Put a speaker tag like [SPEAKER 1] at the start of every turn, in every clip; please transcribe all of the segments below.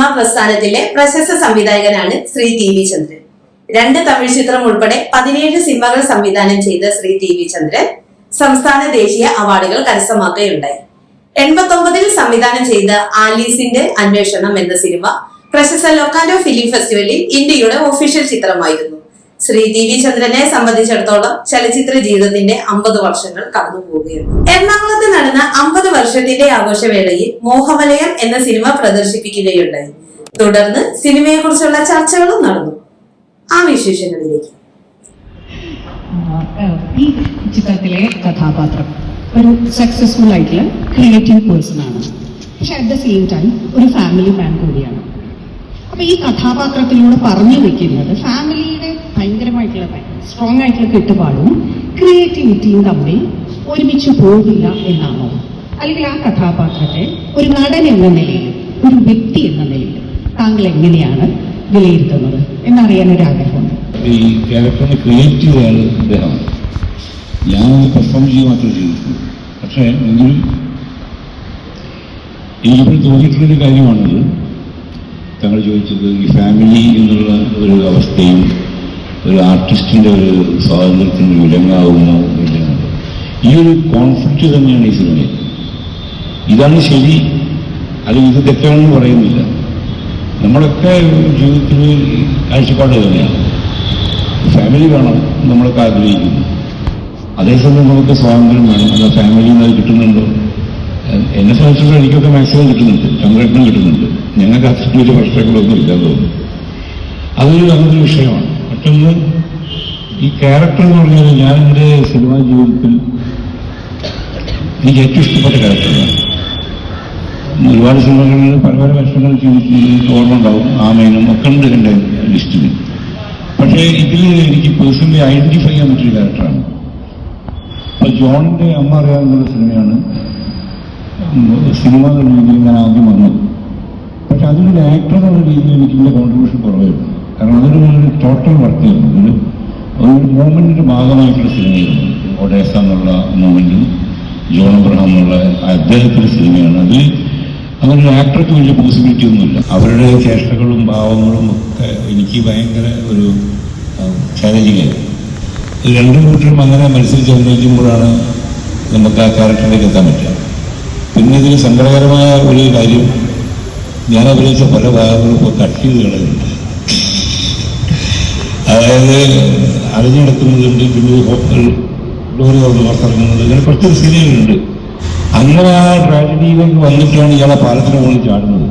[SPEAKER 1] Cinema പ്രസ്ഥാനത്തിലെ പ്രശസ്ത സംവിധായകനാണ് Shri TV. ചന്ദ്രൻ. 2 തമിഴ് ചിത്രം ഉൾപ്പെടെ 17 സിനിമകൾ സംവിധാനം ചെയ്ത ശ്രീ ടി.വി. ചന്ദ്രൻ സംസ്ഥാന ദേശീയ അവാർഡുകൾ കരസ്ഥമാക്കുകയുണ്ടായി. 89-ൽ സംവിധാനം ചെയ്ത ആലീസിന്റെ അന്വേഷണം എന്ന സിനിമ പ്രശസ്ത ലൊക്കാൻഡോ ഫിലിം ഫെസ്റ്റിവലിൽ ഇന്ത്യയുടെ ഒഫീഷ്യൽ ചിത്രമായിരുന്നു. ശ്രീ ടി.വി. ചന്ദ്രനെ സംബന്ധിച്ചിടത്തോളം ചലച്ചിത്ര ജീവിതത്തിന്റെ 50 വർഷങ്ങൾ കടന്നു പോവുകയാണ്. എറണാകുളത്ത് നടന്ന 50 വർഷത്തിന്റെ ആഘോഷവേളയിൽ മോഹവലയം എന്ന സിനിമ പ്രദർശിപ്പിക്കുകയുണ്ടായി. തുടർന്ന് സിനിമയെ കുറിച്ചുള്ള ചർച്ചകളും നടന്നു. ആ വിശേഷങ്ങളിലേക്ക്.
[SPEAKER 2] ഈ ചിത്രത്തിലെ കഥാപാത്രം ഒരു സക്സസ്ഫുൾ ആയിട്ടുള്ള ക്രിയേറ്റീവ് പേഴ്സൺ ആണ്. പക്ഷെ അറ്റ് ദ സെയിം ടൈം ഒരു ഫാമിലി മാൻ കൂടിയാണ്. അപ്പൊ ഈ കഥാപാത്രത്തിലൂടെ പറഞ്ഞു വെക്കുന്നത് ഫാമിലിയുടെ ഭയങ്കരമായിട്ടുള്ള സ്ട്രോങ് ആയിട്ടുള്ള കെട്ടുപാടും ക്രിയേറ്റിവിറ്റിയും തമ്മിൽ ഒരുമിച്ച് പോകില്ല എന്നാണോ? അല്ലെങ്കിൽ ആ കഥാപാത്രത്തെ ഒരു നടൻ എന്ന നിലയിൽ, ഒരു വ്യക്തി എന്ന നിലയിൽ താങ്കൾ എങ്ങനെയാണ് വിലയിരുത്തുന്നത് എന്നറിയാനൊരാഗ്രഹമുണ്ട്.
[SPEAKER 3] ഈ ക്യാരക്ടറിനെ ക്രിയേറ്റ് ചെയ്തതാണ് അദ്ദേഹം. ഞാനത് പെർഫോം ചെയ്യുക മാത്രമേ ചെയ്തിട്ടുള്ളൂ. പക്ഷേ എങ്കിലും എനിക്കിപ്പോൾ തോന്നിയിട്ടുള്ളൊരു കാര്യമാണത് താങ്കൾ ചോദിച്ചത്. ഈ ഫാമിലി എന്നുള്ള ഒരു അവസ്ഥയും ഒരു ആർട്ടിസ്റ്റിൻ്റെ ഒരു സ്വാതന്ത്ര്യത്തിന് വിലങ്ങാവുമോ ഇല്ല. ഈ ഒരു കോൺഫ്ലിക്റ്റ് തന്നെയാണ് ഈ സിനിമയിൽ. ഇതാണ് ശരി അല്ലെങ്കിൽ ഇത് തെറ്റാണെന്ന് പറയുന്നില്ല. നമ്മളൊക്കെ ജീവിതത്തിൽ കാഴ്ചപ്പാട് തന്നെയാണ്. ഫാമിലി വേണം നമ്മളൊക്കെ ആഗ്രഹിക്കുന്നു. അതേസമയം നമുക്ക് സ്വാതന്ത്ര്യം വേണം. അല്ല ഫാമിലിയിൽ നിന്ന് അത് കിട്ടുന്നുണ്ടോ? എന്നെ സംബന്ധിച്ചിടത്തോളം എനിക്കൊക്കെ മാക്സിമം കിട്ടുന്നുണ്ട്, സംരക്ഷണം കിട്ടുന്നുണ്ട്. ഞങ്ങൾക്ക് അത്രയ്ക്ക് വലിയ പ്രശ്നങ്ങളൊന്നും ഇല്ലെന്ന് തോന്നുന്നു. അങ്ങനൊരു വിഷയമാണ്. മറ്റൊന്ന്, ഈ ക്യാരക്ടർ എന്ന് പറഞ്ഞാൽ ഞാൻ എൻ്റെ സിനിമാ ജീവിതത്തിൽ എനിക്ക് ഏറ്റവും ഇഷ്ടപ്പെട്ട ക്യാരക്ടറാണ്. ഒരുപാട് സിനിമകളിൽ പല പല വേഷങ്ങൾ ചെയ്തിട്ടുണ്ട്, ഓർമ്മ ഉണ്ടാവും. ആമേനും ഒക്കെ ഉണ്ട് എൻ്റെ ലിസ്റ്റിൽ. പക്ഷേ ഇതിൽ എനിക്ക് പേഴ്സണലി ഐഡന്റിഫൈ ചെയ്യാൻ പറ്റിയ ക്യാരക്ടറാണ്. അപ്പോൾ ജോണിൻ്റെ അമ്മ അറിയാവുന്ന സിനിമയാണ് സിനിമ എന്ന രീതിയിൽ ഞാൻ ആദ്യം വന്നത്. പക്ഷെ അതിലൊരു ആക്ടർ എന്നുള്ള രീതിയിൽ എനിക്കിൻ്റെ കോൺട്രിബ്യൂഷൻ കുറവായിരുന്നു. കാരണം അതൊരു ടോട്ടൽ വർക്ക് ചെയ്യുന്നു. ഒരു മൂവ്മെൻറ്റിൻ്റെ ഭാഗമായിട്ടുള്ള സിനിമയായിരുന്നു. ഒഡേസ എന്നുള്ള മൂവ്മെൻറ്റും ജോൺ അബ്രഹാം എന്നുള്ള അദ്ദേഹത്തിൻ്റെ സിനിമയാണ്. അതിൽ അങ്ങനെ ഒരു ആക്ടർക്ക് വലിയ പോസിബിലിറ്റി ഒന്നുമില്ല. അവരുടെ ചേഷ്ടകളും ഭാവങ്ങളും ഒക്കെ എനിക്ക് ഭയങ്കര ഒരു ചാലഞ്ചിങ് ആയിരുന്നു. രണ്ടു കൂട്ടരും അങ്ങനെ മത്സരിച്ച് അഭിനയിക്കുമ്പോഴാണ് നമുക്ക് ആ ക്യാരക്ടറിലേക്ക് എത്താൻ പറ്റുക. പിന്നെ ഇതിൽ സങ്കടകരമായ ഒരു കാര്യം, ഞാൻ അഭിനയിച്ച പല ഭാഗങ്ങളും ഇപ്പോൾ കട്ട് ചെയ്ത് കളയുന്നുണ്ട്. അതായത് അഴിഞ്ഞെടുക്കുന്നതുണ്ട്, പിന്നെ ഡോറ് തുറന്ന് പുറത്തിറങ്ങുന്നത്, ഇങ്ങനെ കുറച്ചൊരു സീനുകളുണ്ട്. അങ്ങനെ ആ ട്രാജഡിയിലേക്ക് വന്നിട്ടാണ് ഇയാളെ പാലത്തിന് മുകളിൽ ചാടുന്നത്.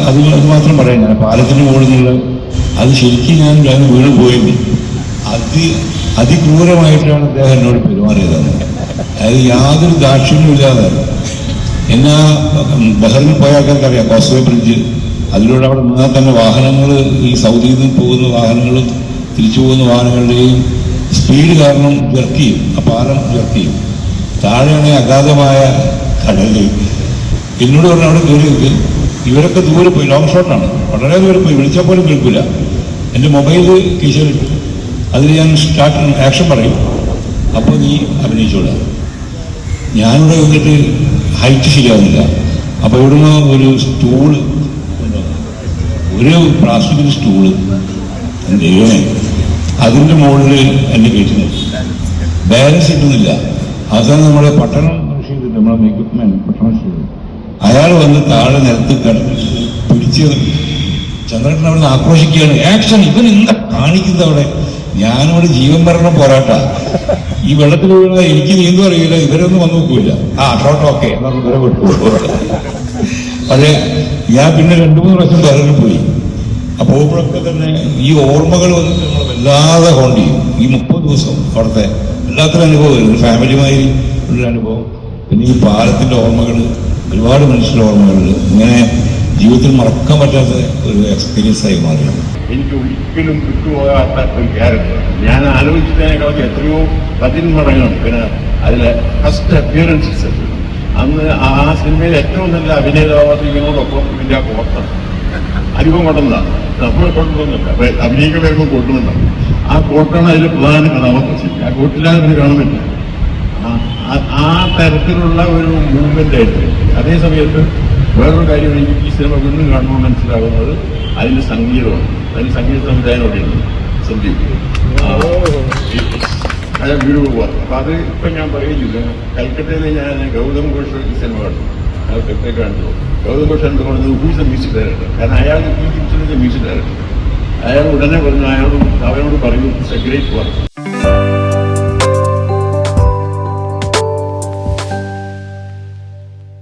[SPEAKER 3] അത് മാത്രം പറയാം. ഞാൻ പാലത്തിന് മുകളിൽ നിന്നുള്ള അത് ശരിക്കും ഞാൻ വീണ് പോയത് അതിക്രൂരമായിട്ടാണ് അദ്ദേഹം എന്നോട് പെരുമാറിയതാണ്. അതായത് യാതൊരു ദാക്ഷിണ്യവും ഇല്ലാതെ എന്നാ ബഹറിൽ പോയ ആൾക്കാർക്കറിയാം, കോസ്വേ ബ്രിഡ്ജ്, അതിലൂടെ അവിടെ നിന്നാൽ തന്നെ വാഹനങ്ങൾ, ഈ സൗദിയിൽ നിന്ന് പോകുന്ന വാഹനങ്ങളും തിരിച്ചു പോകുന്ന വാഹനങ്ങളുടെയും സ്പീഡ് കാരണം ജർക്ക് ചെയ്യും. ആ പാലം ജർക്ക് ചെയ്യും. താഴെയാണെങ്കിൽ അഗാധമായ കടല്. എന്നോട് പറഞ്ഞാൽ അവിടെ കയറി ഇവരൊക്കെ ദൂരെ പോയി, ലോങ് ഷോട്ടാണ്, വളരെ ദൂരെ പോയി, വിളിച്ചാൽ പോലും കേൾക്കില്ല. എൻ്റെ മൊബൈൽ കീശയിലിട്ടു. അതിൽ ഞാൻ ആക്ഷൻ പറയും, അപ്പോൾ നീ അഭിനയിച്ചോളാ. ഞാനിവിടെ വന്നിട്ട് ഹൈറ്റ് ശരിയാവുന്നില്ല. അപ്പോൾ ഇവിടുന്ന് ഒരു സ്റ്റൂള്, ഒരു പ്ലാസ്റ്റിക്കിൻ്റെ സ്റ്റൂള്, ദൈവമേ, അതിൻ്റെ മുകളിൽ എന്നെ കയറ്റുന്നു. ബാലൻസ് കിട്ടുന്നില്ല. അവസാനം നമ്മുടെ പട്ടണം ചെയ്തിട്ട് നമ്മളെ മേക്കപ്പ് മാൻ പട്ടണം ചെയ്തു. അയാൾ വന്ന് താഴെ നിലത്ത് പിടിച്ച് ചന്ദ്രൻ അവിടെ ആക്രോശിക്കുകയാണ്. ആക്ഷൻ, ഇവൻ എന്താ കാണിക്കുന്നത് അവിടെ? ഞാനവിടെ ജീവൻ മരണം പോരാട്ട. ഈ വെള്ളത്തിൽ വീണ എനിക്ക് നീന്തും അറിയില്ല, ഇവരൊന്നും വന്നു നോക്കൂല. ഷോട്ട് ഓക്കെ എന്നൊക്കെ ഇവരെ വിട്ടു. പക്ഷേ ഞാൻ പിന്നെ 2-3 പ്രാവശ്യം വേറെ പോയി. അപ്പോഴൊക്കെ തന്നെ ഈ ഓർമ്മകൾ വന്നിട്ട് നമ്മൾ വല്ലാതെ ഹോണ്ട് ചെയ്യും. ഈ 30 ദിവസം അവിടുത്തെ എല്ലാത്തിനും അനുഭവം, ഫാമിലിയുമായി ഉള്ള അനുഭവം, പിന്നെ ഈ പാലത്തിൻ്റെ ഓർമ്മകൾ, ഒരുപാട് മനുഷ്യരുടെ ഓർമ്മകൾ, ഇങ്ങനെ ജീവിതത്തിൽ മറക്കാൻ പറ്റാത്ത ഒരു എക്സ്പീരിയൻസ് ആയി മാറിയാണ്.
[SPEAKER 4] എനിക്ക് ഒരിക്കലും വിട്ടുപോകാത്ത ഒരു ക്യാരക്ടർ. ഞാൻ ആലോചിച്ചതിനേക്കാൾ എത്രയോ 10 മടങ്ങാണ്. പിന്നെ അതിലെ ഫസ്റ്റ് അപ്പിയറൻസസ്, അന്ന് ആ സിനിമയിൽ ഏറ്റവും നല്ല അഭിനേതാവാത്ത ഇതിനോടൊപ്പം ഇതിൻ്റെ ആ കോട്ടാണ്. അധികം കൊണ്ടുവന്നതാണ്, നമ്മൾ കൊണ്ടുവന്നില്ല, അഭിനയിക്കാൻ വരുമ്പോൾ കൊണ്ടുവന്നതാണ്. ആ കോട്ടാണ് അതിൽ പ്രധാന കഥാപാത്രം. ആ കോട്ടില്ലാതെ കാണുന്നില്ല. ആ തരത്തിലുള്ള ഒരു മൂവ്മെന്റ് ആയിട്ട്. അതേ സമയത്ത് വേറൊരു കാര്യം എനിക്ക് ഈ സിനിമ വീണ്ടും കാണുമ്പോൾ മനസ്സിലാകുന്നത് അതിൻ്റെ സംഗീതമാണ്. അതിന് സംഗീത സംവിധാനം അവിടെയുണ്ട്, സന്ദീപ്. അത് ബ്യൂട്ടിഫുൾ വർക്ക്. അപ്പം അത് ഇപ്പം ഞാൻ പറയുന്നില്ല. കൽക്കട്ടയിൽ ഞാൻ ഗൗതം ഘോഷ് ഈ സിനിമ കണ്ടു, കൽക്കട്ടയിൽ കണ്ടു. ഗൗതം ഘോഷ് എന്ന് പറഞ്ഞത് ഹൂസ് എ മ്യൂസിക് ഡയറക്ടർ. കാരണം അയാൾ ഈ പിക്ചറിൻ്റെ മ്യൂസിക് ഡയറക്ടർ. അയാൾ ഉടനെ പറഞ്ഞു, അവനോട് പറയൂ ഇറ്റ്സ് എ ഗ്രേറ്റ് വർക്ക്.